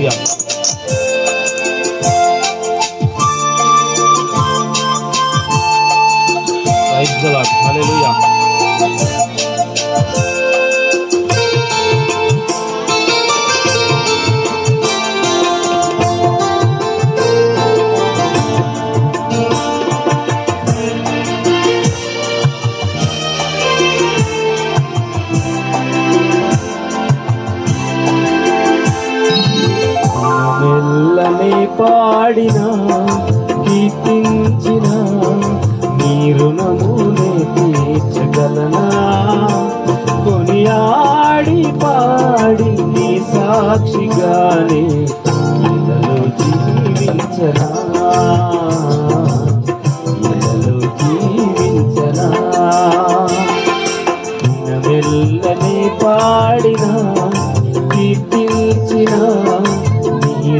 Hallelujah. Praise the lord. Hallelujah. మెల్లని పాడినా కీర్తించిన నీ రుణమునే తీర్చగలనా, కొనియాడి పాడి నీ సాక్షిగానే ఇలలో జీవించనా, ఇలలో జీవించనా. మెల్లని పాడినా కీర్తించిన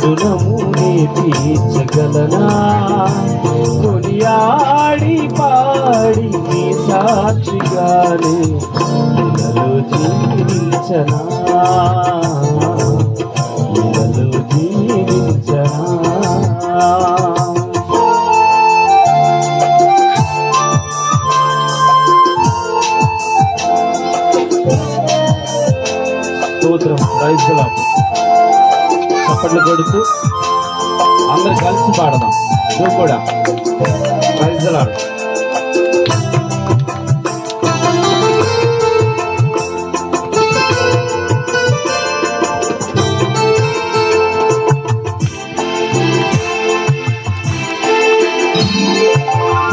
రుణమునే తీర్చగలనా, కొనియాడి పాడి నీ సాక్షిగానే ఇలలో జీవించనా, ఇలలో జీవించనా. స్తోత్రం. Praise the lord. చప్పట్లు కొడుతూ అందరు కలిసి పాడదాం. నువ్వు కూడా ప్రైజ్ ది లార్డ్.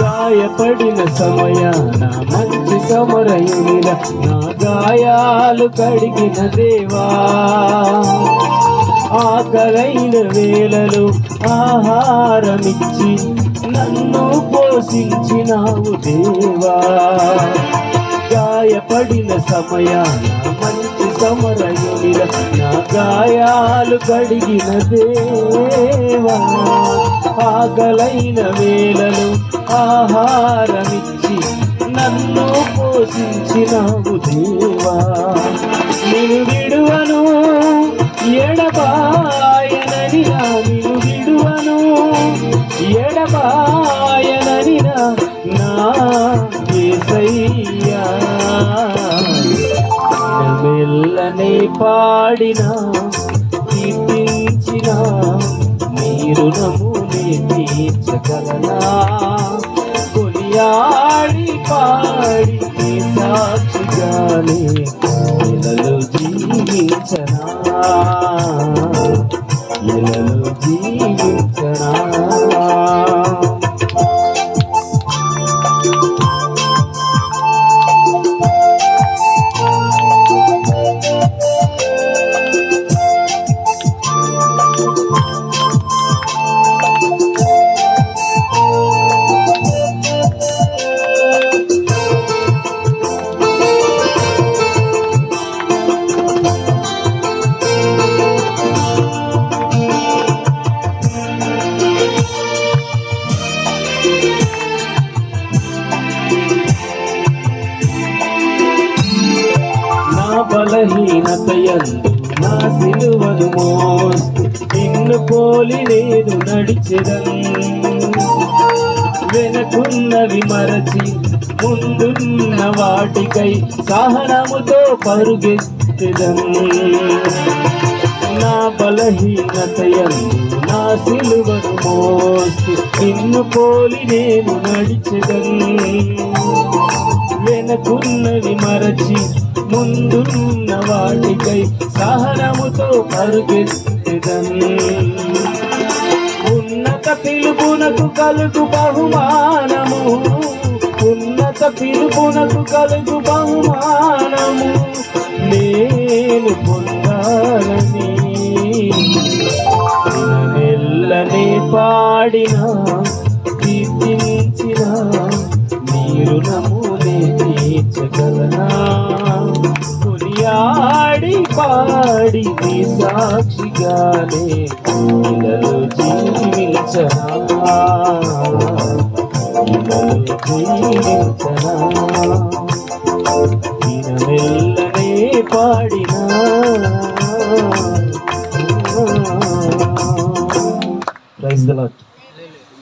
గాయపడిన సమయాన మంచి సమరయునిలా నా గాయాలు కడిగిన దేవా, ఆకలైన వేళలో ఆహారమిచ్చి నన్ను పోషించినావు దేవా. గాయపడిన సమయాన మంచి సమరయునిల నా గాయాలు కడిగిన దేవా, ఆకలైన వేళలో ఆహారమిచ్చి నన్ను పోషించినావు దేవా. నిన్ను విడువను ఎడబాయనని నిన్ను విడువను ఎడబాయనని నా యేసయ్యా. మెల్లనే పాడినా కీర్తించిన నీ రుణమునే తీర్చగలనా, కొనియాడి పాడి నీ సాక్షిగానే ఇలలో జీవించనా, ఇలలో జీవించనా. బలహీనతయందు నా సిలువను మోస్తూ నిన్ను పోలి నేను నడిచెదను, వెనకున్నవి మరచి ముందున్న వాటికై సహనముతో పరుగెత్తెదను. నా బలహీనతయందు నా సిలువను మోస్తూ నిన్ను పోలి నేను నడిచెదను, వెనకున్నవి మరచి ముందున్న వాటికై సహనముతో పరుగెత్తెదను. ఉన్నత పిలుపునకు కలుగు బహుమానము, ఉన్నత పిలుపునకు కలుగు బహుమానము నేను పొందాలని మెల్లనే పాడినా కీర్తించిన నీ రుణమునే తీర్చగలనా, కొనియాడి పాడి నీ సాక్షిగానే ఇలలో జీవించనా, ఇలలో జీవించనా. మెల్లనే పాడినా ప్రైజ్ ది లార్డ్.